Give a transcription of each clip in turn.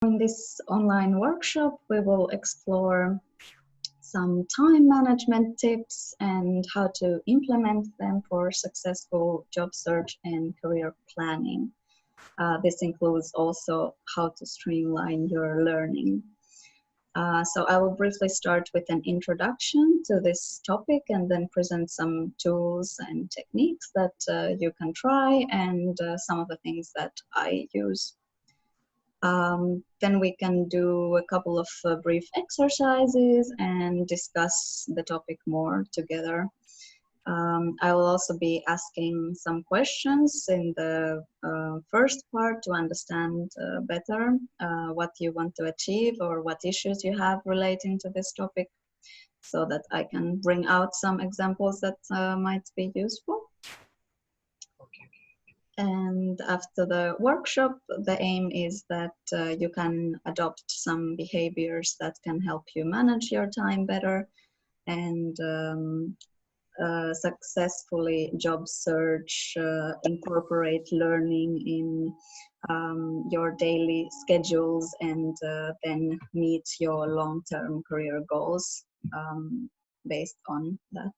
In this online workshop, we will explore some time management tips and how to implement them for successful job search and career planning. This includes also how to streamline your learning. So I will briefly start with an introduction to this topic and then present some tools and techniques that you can try and some of the things that I use. Then we can do a couple of brief exercises and discuss the topic more together. I will also be asking some questions in the first part to understand better what you want to achieve or what issues you have relating to this topic, so that I can bring out some examples that might be useful. And after the workshop, the aim is that you can adopt some behaviors that can help you manage your time better and successfully job search, incorporate learning in your daily schedules, and then meet your long-term career goals based on that.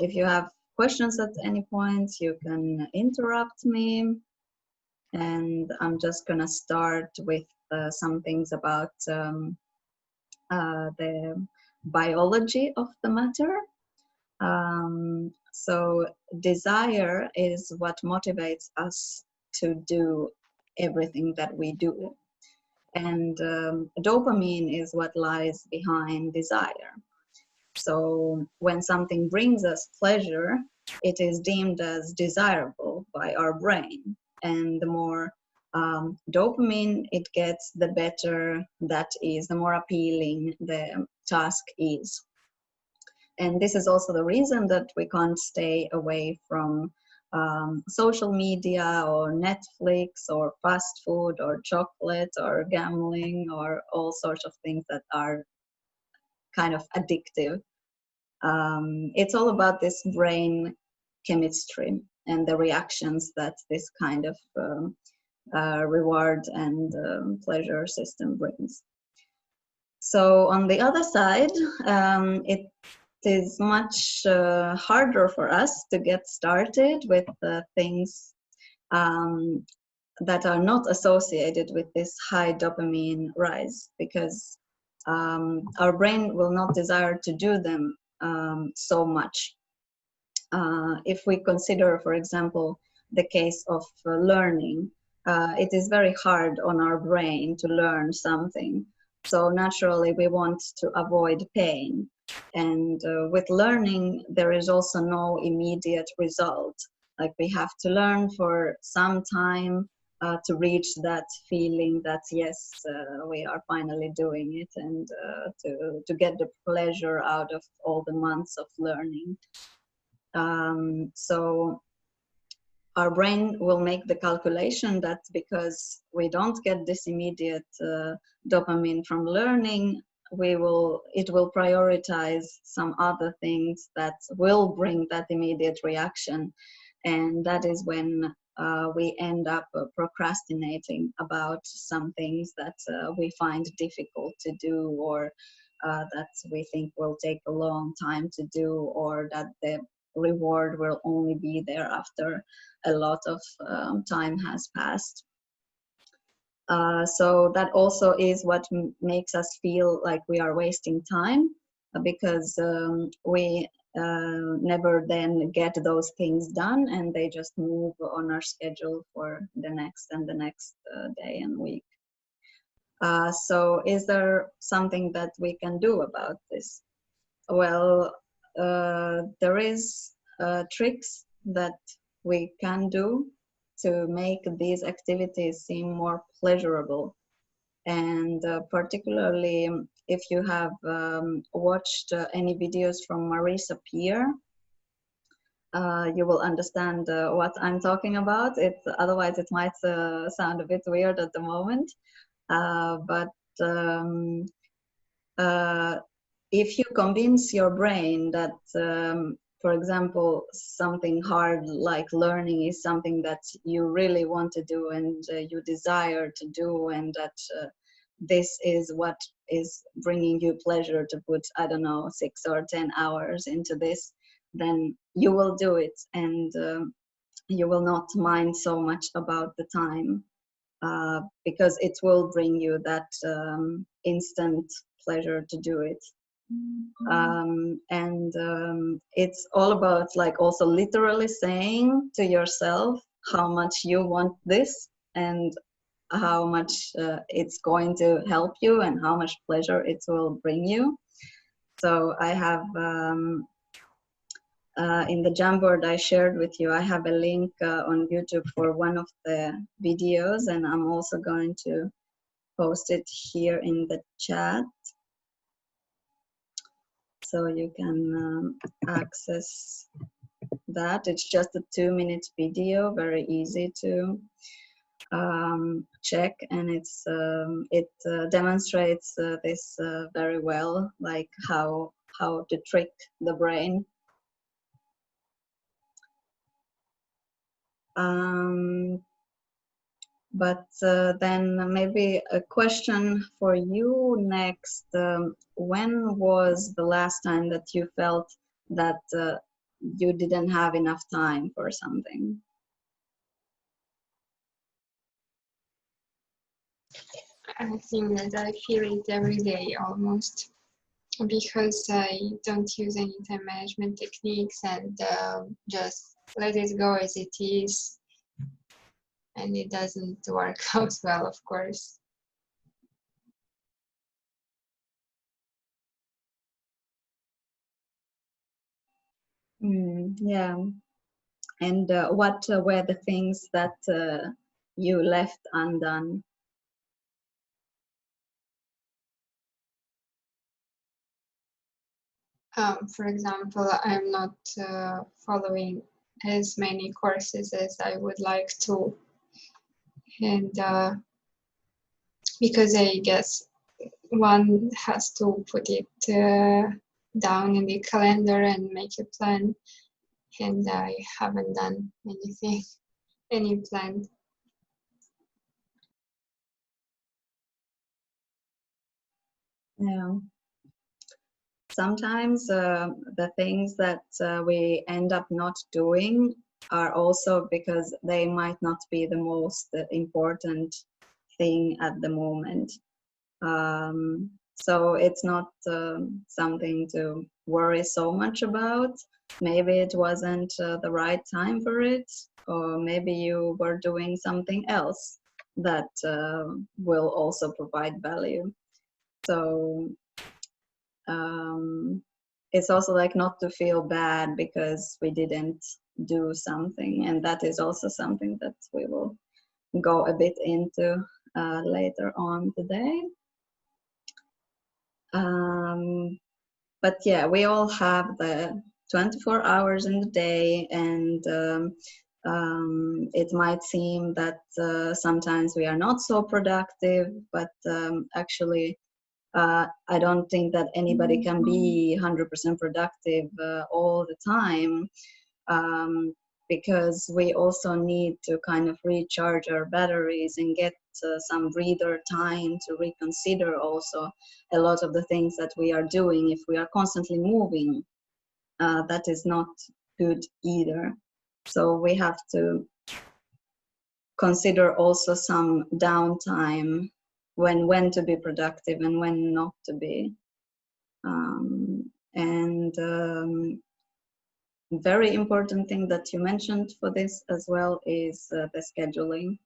If you have questions at any point, you can interrupt me. And I'm just gonna start with some things about the biology of the matter. So desire is what motivates us to do everything that we do. And dopamine is what lies behind desire. So when something brings us pleasure, it is deemed as desirable by our brain. And the more dopamine it gets, the better that is, the more appealing the task is. And this is also the reason that we can't stay away from social media or Netflix or fast food or chocolate or gambling or all sorts of things that are kind of addictive. It's all about this brain chemistry and the reactions that this kind of reward and pleasure system brings. So on the other side, it is much harder for us to get started with things that are not associated with this high dopamine rise, because our brain will not desire to do them so much. If we consider, for example, the case of learning, it is very hard on our brain to learn something. So naturally, we want to avoid pain. And with learning, there is also no immediate result. Like, we have to learn for some time to reach that feeling that, yes, we are finally doing it, and to get the pleasure out of all the months of learning. So our brain will make the calculation that because we don't get this immediate dopamine from learning, it will prioritize some other things that will bring that immediate reaction. And that is when we end up procrastinating about some things that we find difficult to do, or that we think will take a long time to do, or that the reward will only be there after a lot of time has passed. So that also is what makes us feel like we are wasting time, because we never then get those things done, and they just move on our schedule for the next and the next day and week. So is there something that we can do about this? Well, there is tricks that we can do to make these activities seem more pleasurable. And particularly if you have watched any videos from Marisa Peer, you will understand what I'm talking about. Otherwise it might sound a bit weird at the moment. But if you convince your brain that for example, something hard like learning is something that you really want to do and you desire to do, and that this is what is bringing you pleasure to put, I don't know, 6 or 10 hours into this, then you will do it, and you will not mind so much about the time, because it will bring you that instant pleasure to do it. And it's all about like also literally saying to yourself how much you want this, and how much it's going to help you, and how much pleasure it will bring you. So I have in the Jamboard I shared with you, I have a link on YouTube for one of the videos, and I'm also going to post it here in the chat, so you can access that. It's just a 2-minute video, very easy to check, and it demonstrates this very well, like how to trick the brain. But then maybe a question for you next. When was the last time that you felt that you didn't have enough time for something? I think that I feel it every day almost, because I don't use any time management techniques, and just let it go as it is, and it doesn't work out well, of course. Yeah. And what were the things that you left undone? For example, I'm not following as many courses as I would like to, and because I guess one has to put it down in the calendar and make a plan, and I haven't done anything, any plan. Yeah. Sometimes the things that we end up not doing are also because they might not be the most important thing at the moment. So it's not something to worry so much about. Maybe it wasn't the right time for it, or maybe you were doing something else that will also provide value. So it's also like not to feel bad because we didn't do something, and that is also something that we will go a bit into later on today. But yeah, we all have the 24 hours in the day, and it might seem that sometimes we are not so productive, but actually I don't think that anybody can be 100% productive all the time, because we also need to kind of recharge our batteries and get some breather time to reconsider also a lot of the things that we are doing. If we are constantly moving, that is not good either. So we have to consider also some downtime, when to be productive and when not to be. And very important thing that you mentioned for this as well is the scheduling.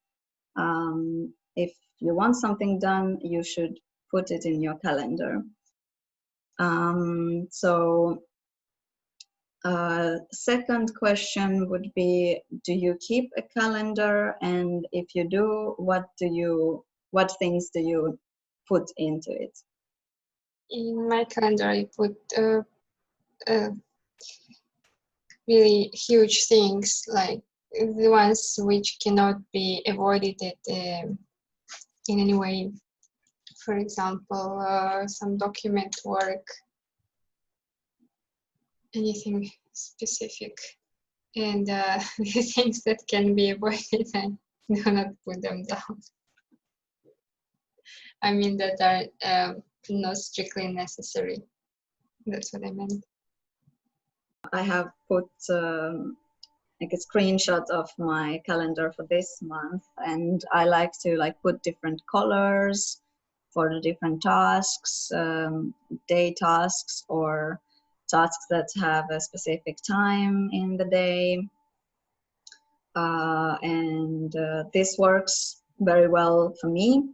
If you want something done, you should put it in your calendar. So second question would be, do you keep a calendar? And if you do, what things do you put into it? In my calendar, I put really huge things, like the ones which cannot be avoided in any way. For example, some document work, anything specific. And the things that can be avoided, I do not put them down. I mean that are not strictly necessary. That's what I meant. I have put like a screenshot of my calendar for this month, and I like to like put different colors for the different tasks, day tasks or tasks that have a specific time in the day. This works very well for me.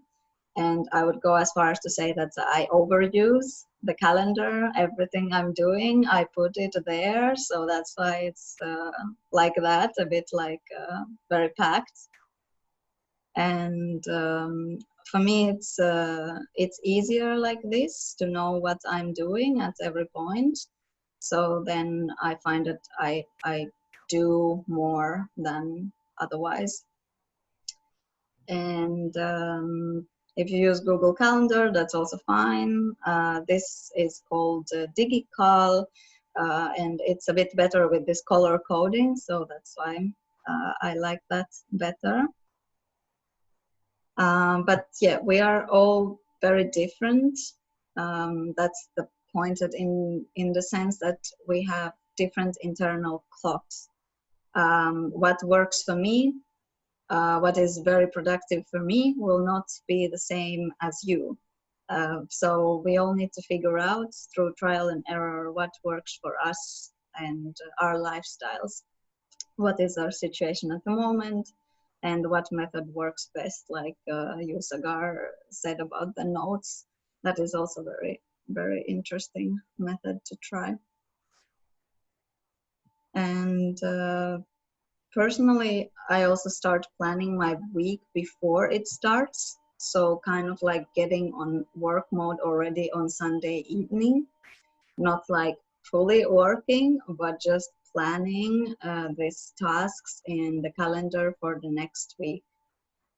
And I would go as far as to say that I overuse the calendar. Everything I'm doing, I put it there. So that's why it's like that, a bit like very packed. And for me, it's easier like this to know what I'm doing at every point. So then I find that I do more than otherwise. And if you use Google Calendar, that's also fine. This is called DigiCal, and it's a bit better with this color coding, so that's why I like that better. But yeah, we are all very different. That's the point, that in the sense that we have different internal clocks. What works for me, what is very productive for me, will not be the same as you. So we all need to figure out through trial and error what works for us and our lifestyles. What is our situation at the moment, and what method works best, like Yusagar said about the notes. That is also very, very interesting method to try. And personally, I also start planning my week before it starts. So kind of like getting on work mode already on Sunday evening, not like fully working, but just planning these tasks in the calendar for the next week.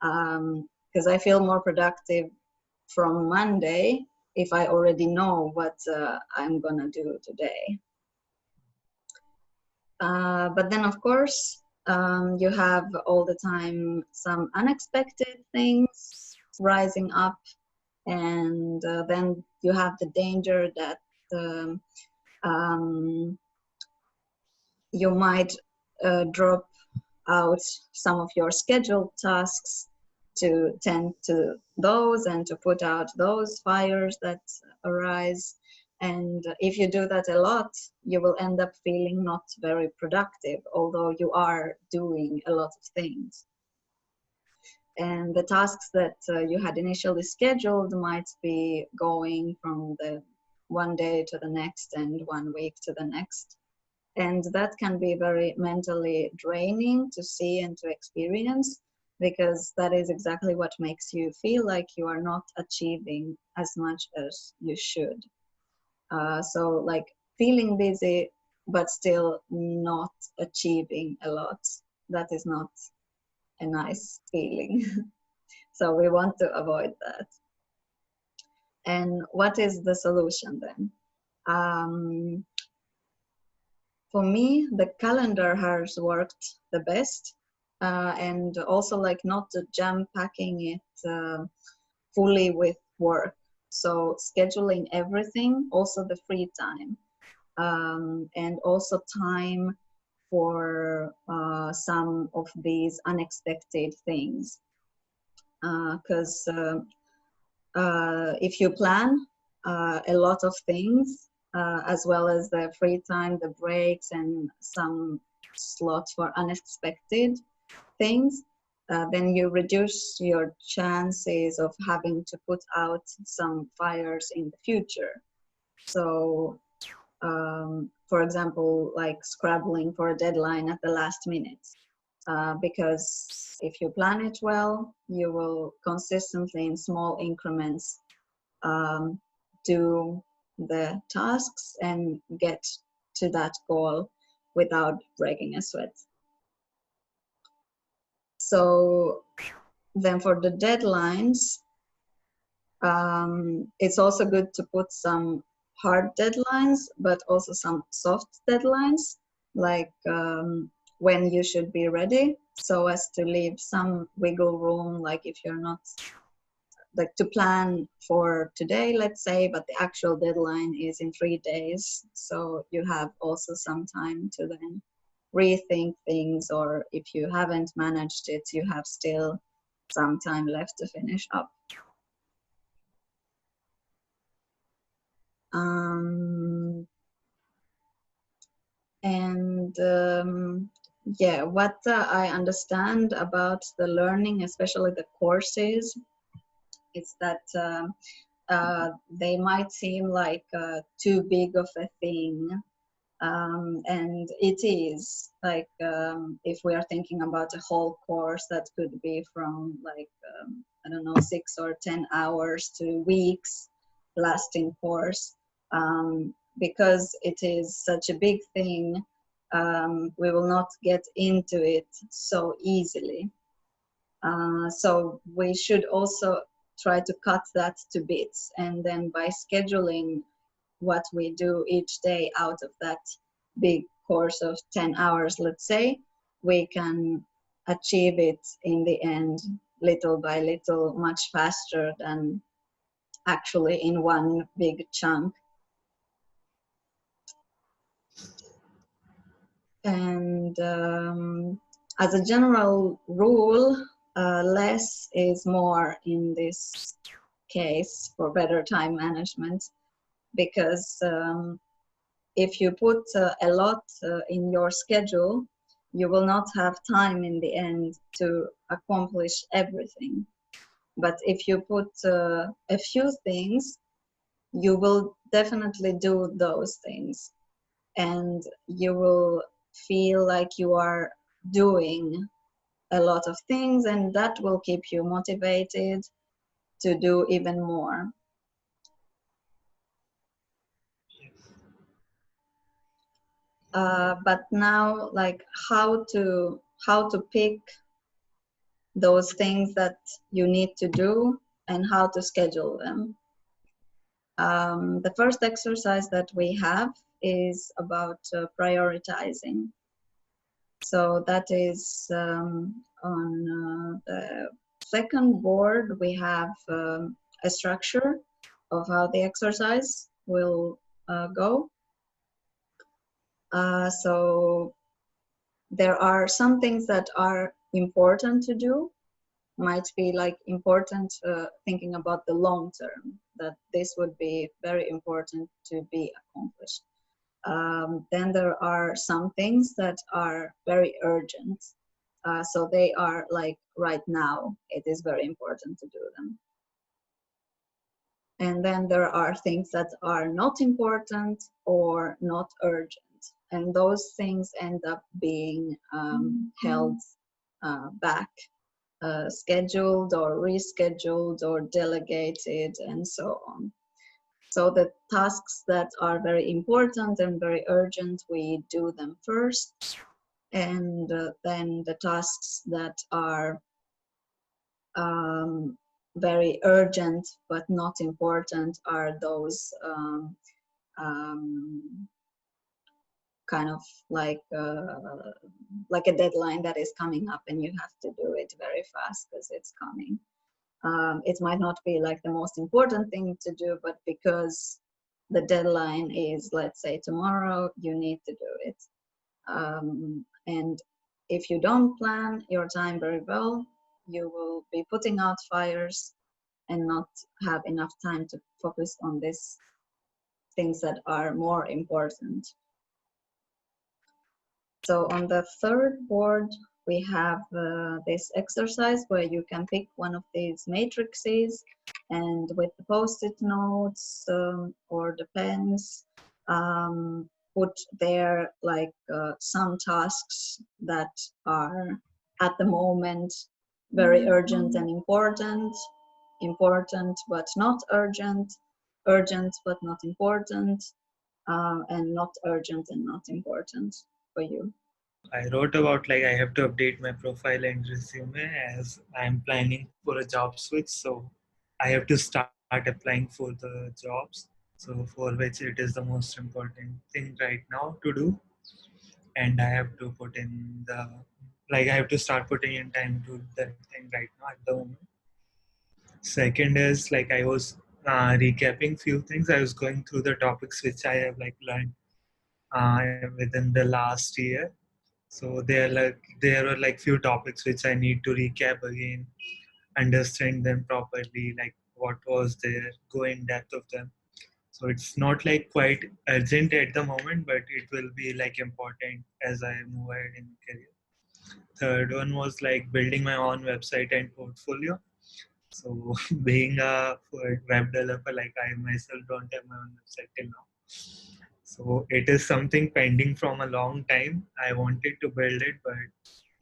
Because I feel more productive from Monday if I already know what I'm gonna do today. But then, of course, you have all the time some unexpected things rising up, and then you have the danger that you might drop out some of your scheduled tasks to tend to those and to put out those fires that arise. And if you do that a lot, you will end up feeling not very productive, although you are doing a lot of things. And the tasks that you had initially scheduled might be going from the one day to the next and 1 week to the next. And that can be very mentally draining to see and to experience, because that is exactly what makes you feel like you are not achieving as much as you should. So like feeling busy, but still not achieving a lot, that is not a nice feeling. So we want to avoid that. And what is the solution then? For me, the calendar has worked the best, and also like not jam packing it fully with work. So scheduling everything, also the free time, and also time for some of these unexpected things. Because if you plan a lot of things, as well as the free time, the breaks, and some slots for unexpected things, then you reduce your chances of having to put out some fires in the future. So, for example, like scrabbling for a deadline at the last minute. Because if you plan it well, you will consistently in small increments do the tasks and get to that goal without breaking a sweat. So then for the deadlines, it's also good to put some hard deadlines, but also some soft deadlines. like when you should be ready, so as to leave some wiggle room, like if you're not like to plan for today, let's say, but the actual deadline is in 3 days. So you have also some time to then rethink things, or if you haven't managed it, you have still some time left to finish up. And yeah, what I understand about the learning, especially the courses, is that they might seem like too big of a thing. And it is like if we are thinking about a whole course, that could be from like I don't know, 6 or 10 hours to weeks lasting course. Because it is such a big thing, we will not get into it so easily. So we should also try to cut that to bits, and then by scheduling what we do each day out of that big course of 10 hours, let's say, we can achieve it in the end little by little, much faster than actually in one big chunk. And as a general rule, less is more in this case for better time management, because if you put a lot in your schedule, you will not have time in the end to accomplish everything. But if you put a few things, you will definitely do those things, and you will feel like you are doing a lot of things, and that will keep you motivated to do even more. But now, like how to pick those things that you need to do and how to schedule them. The first exercise that we have is about prioritizing. So that is on the second board. We have a structure of how the exercise will go. So there are some things that are important to do, might be like important thinking about the long term, that this would be very important to be accomplished. Then there are some things that are very urgent. So they are like right now, it is very important to do them. And then there are things that are not important or not urgent. And those things end up being held back, scheduled or rescheduled or delegated and so on. So the tasks that are very important and very urgent, we do them first. And then the tasks that are very urgent but not important are those kind of like a deadline that is coming up, and you have to do it very fast because it's coming. It might not be like the most important thing to do, but because the deadline is, let's say, tomorrow, you need to do it. And if you don't plan your time very well, you will be putting out fires and not have enough time to focus on these things that are more important. So on the third board, we have this exercise where you can pick one of these matrices, and with the post-it notes or the pens, put there like some tasks that are at the moment very urgent and important, important but not urgent, urgent but not important, and not urgent and not important for you. I wrote about like I have to update my profile and resume as I'm planning for a job switch. So I have to start applying for the jobs. So for which it is the most important thing right now to do. and I have to put in the like I have to start putting in time to that thing right now at the moment. Second is like I was recapping few things. I was going through the topics which I have like learned within the last year. So there were like few topics which I need to recap again, understand them properly, like what was there, go in depth of them. So it's not like quite urgent at the moment, but it will be like important as I move ahead in career. Third one was like building my own website and portfolio. So being a web developer, like I myself don't have my own website till now. So it is something pending from a long time. I wanted to build it, but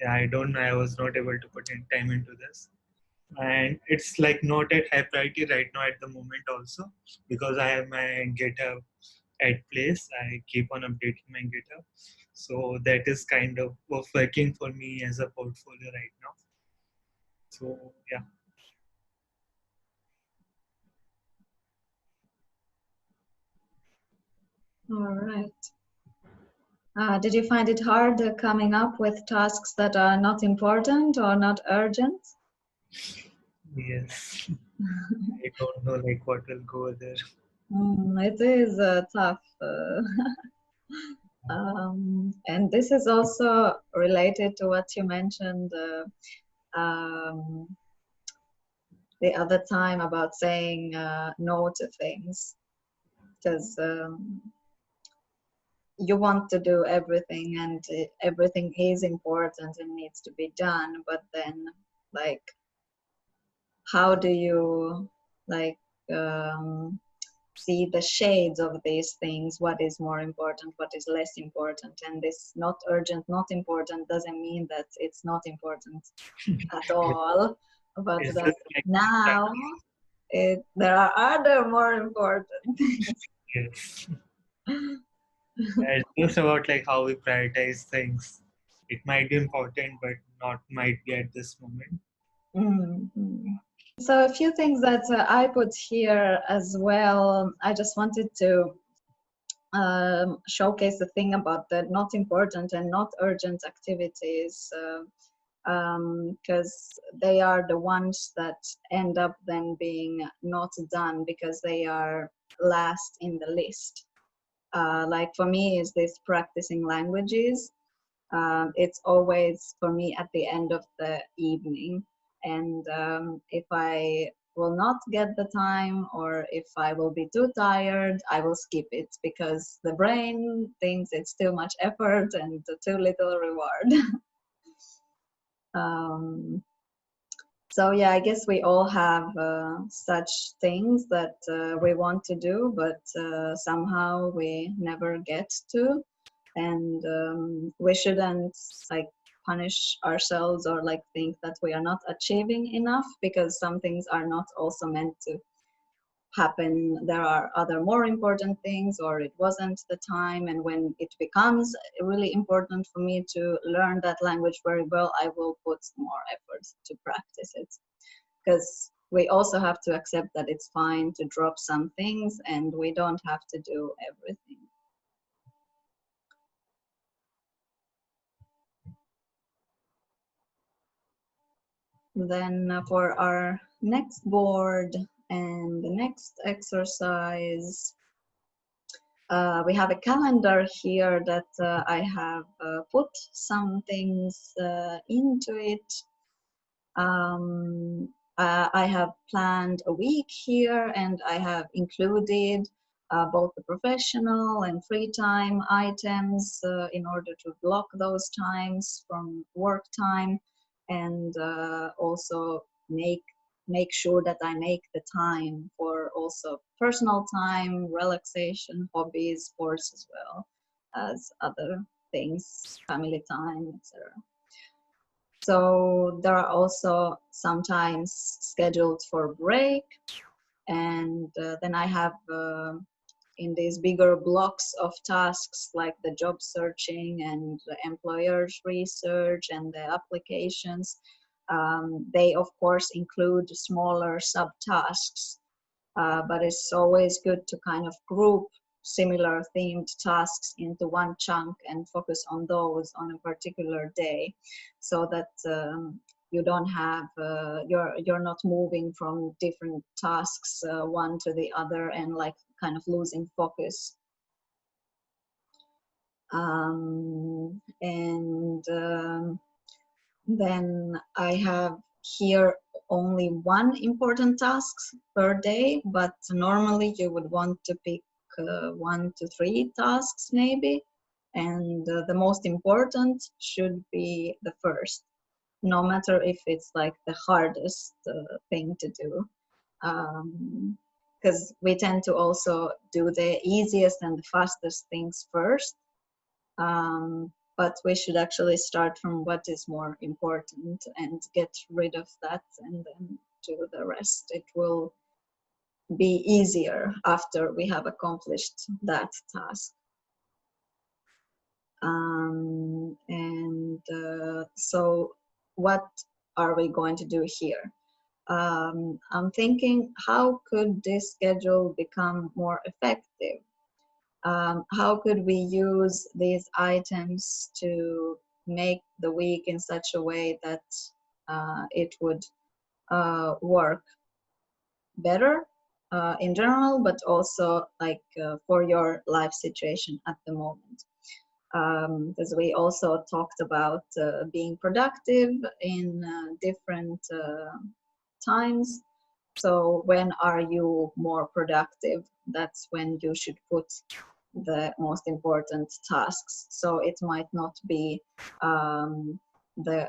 yeah, I was not able to put in time into this. And it's like not at high priority right now at the moment also, because I have my GitHub at place. I keep on updating my GitHub. So that is kind of working for me as a portfolio right now. So yeah. All right. Did you find it hard coming up with tasks that are not important or not urgent? Yes. I don't know like what will go there. It is tough. And this is also related to what you mentioned um, the other time about saying no to things. Because you want to do everything and everything is important and needs to be done, but then like how do you like see the shades of these things, what is more important, what is less important, and this not urgent, not important doesn't mean that it's not important at all, but Is that this like now there are other more important things. yes? It's just about like how we prioritize things. It might be important, but not might be at this moment. Mhm. So a few things that I put here as well. I just wanted to showcase the thing about the not important and not urgent activities, because they are the ones that end up then being not done because they are last in the list. Like for me, is this practicing languages. It's always for me at the end of the evening. And if I will not get the time or if I will be too tired, I will skip it because the brain thinks it's too much effort and too little reward. um, so yeah, I guess we all have such things that we want to do, but somehow we never get to. And we shouldn't like punish ourselves or like think that we are not achieving enough, because some things are not also meant to happen. There are other more important things, or it wasn't the time, and when it becomes really important for me to learn that language very well, I will put more effort to practice it, because we also have to accept that it's fine to drop some things and we don't have to do everything. Then for our next board and the next exercise, we have a calendar here that I have put some things into it. I have planned a week here and I have included both the professional and free time items in order to block those times from work time, and also make sure that I make the time for also personal time, relaxation, hobbies, sports, as well as other things, family time, etc. So there are also sometimes scheduled for break, and then I have in these bigger blocks of tasks like the job searching and the employers research and the applications. They of course include smaller subtasks, but it's always good to kind of group similar themed tasks into one chunk and focus on those on a particular day, so that you don't have you're not moving from different tasks one to the other and like kind of losing focus. Then I have here only one important task per day, but normally you would want to pick 1 to 3 tasks maybe, and the most important should be the first, no matter if it's like the hardest thing to do, because we tend to also do the easiest and the fastest things first, but we should actually start from what is more important and get rid of that and then do the rest. It will be easier after we have accomplished that task. So what are we going to do here? I'm thinking, how could this schedule become more effective? How could we use these items to make the week in such a way that it would work better in general, but also like for your life situation at the moment? Because we also talked about being productive in different times. So when are you more productive? That's when you should put the most important tasks. So it might not be the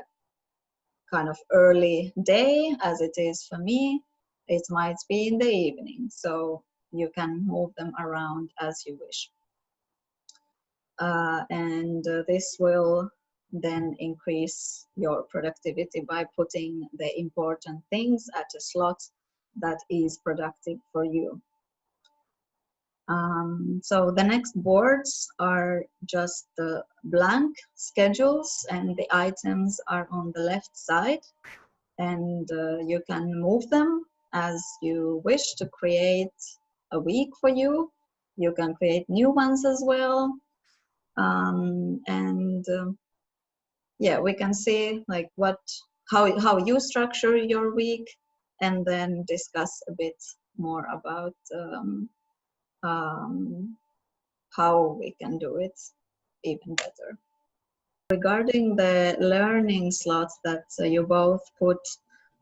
kind of early day as it is for me. It might be in the evening. So you can move them around as you wish. This will then increase your productivity by putting the important things at a slot that is productive for you. So the next boards are just the blank schedules, and the items are on the left side, and you can move them as you wish to create a week for you. You can create new ones as well. Yeah, we can see like how you structure your week, and then discuss a bit more about how we can do it even better. Regarding the learning slots that you both put,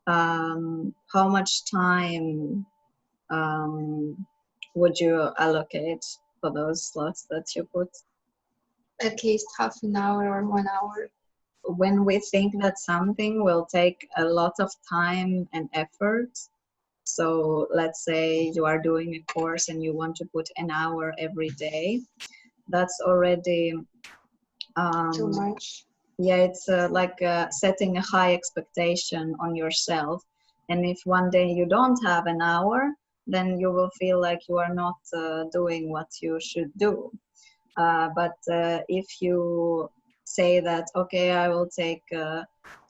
how much time would you allocate for those slots that you put? At least half an hour or 1 hour. When we think that something will take a lot of time and effort, so let's say you are doing a course and you want to put an hour every day, that's already Too much. Yeah, it's like setting a high expectation on yourself. And if one day you don't have an hour, then you will feel like you are not doing what you should do. But if you say that, okay, I will take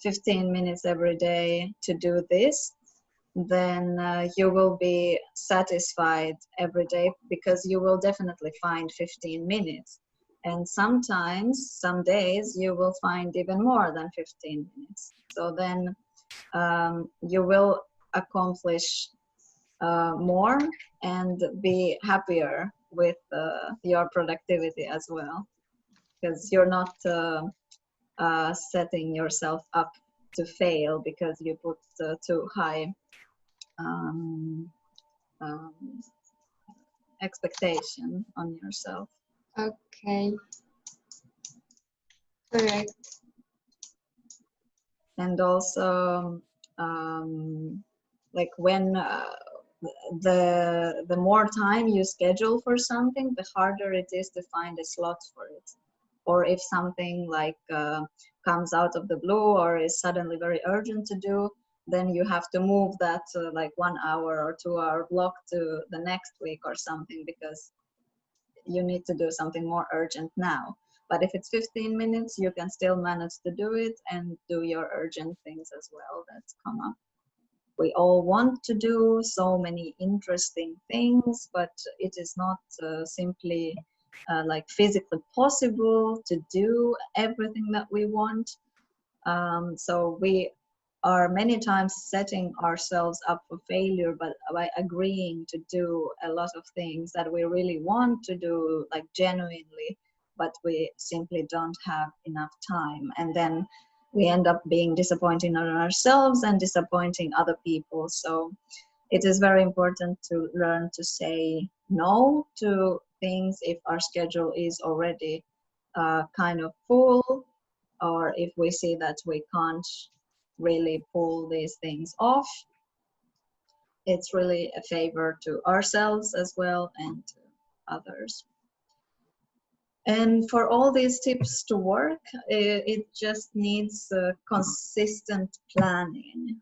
15 minutes every day to do this, then you will be satisfied every day, because you will definitely find 15 minutes. And sometimes, some days, you will find even more than 15 minutes. So then you will accomplish more and be happier with your productivity as well, because you're not setting yourself up to fail because you put too high um, expectation on yourself. Okay. Correct. And also, like when the more time you schedule for something, the harder it is to find a slot for it. Or if something like comes out of the blue or is suddenly very urgent to do, then you have to move that like 1 hour or 2 hour block to the next week or something, because you need to do something more urgent now. But if it's 15 minutes, you can still manage to do it and do your urgent things as well that come up. we all want to do so many interesting things, but it is not simply like physically possible to do everything that we want. So we are many times setting ourselves up for failure, but by agreeing to do a lot of things that we really want to do, like genuinely, but we simply don't have enough time. And then we end up being disappointing on ourselves and disappointing other people. So it is very important to learn to say no to things if our schedule is already kind of full, or if we see that we can't really pull these things off. It's really a favor to ourselves as well and to others. And for all these tips to work, it just needs consistent planning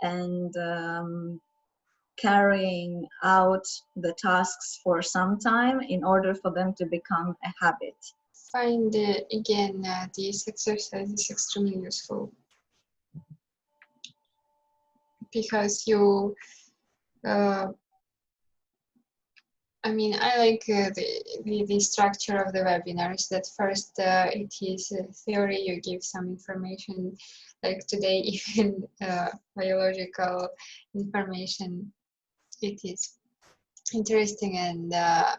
and carrying out the tasks for some time in order for them to become a habit. Find again this exercise is extremely useful because you I mean, I like the structure of the webinars. That first it is theory, you give some information, like today even biological information. It is interesting, and the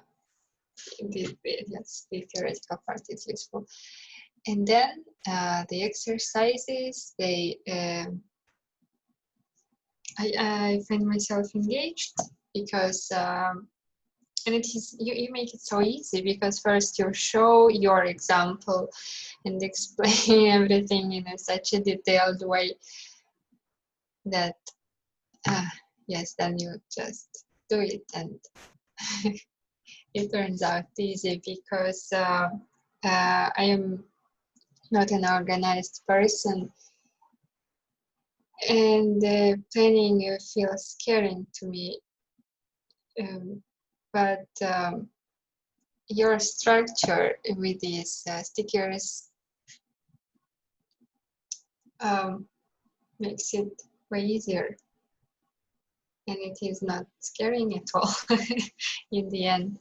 theoretical part is useful. And then the exercises, I find myself engaged because and it is you make it so easy because first you show your example and explain everything in such a detailed way that yes, then you just do it, and it turns out easy because I am not an organized person, and planning feels scary to me. But your structure with these stickers makes it way easier, and it is not scaring at all in the end.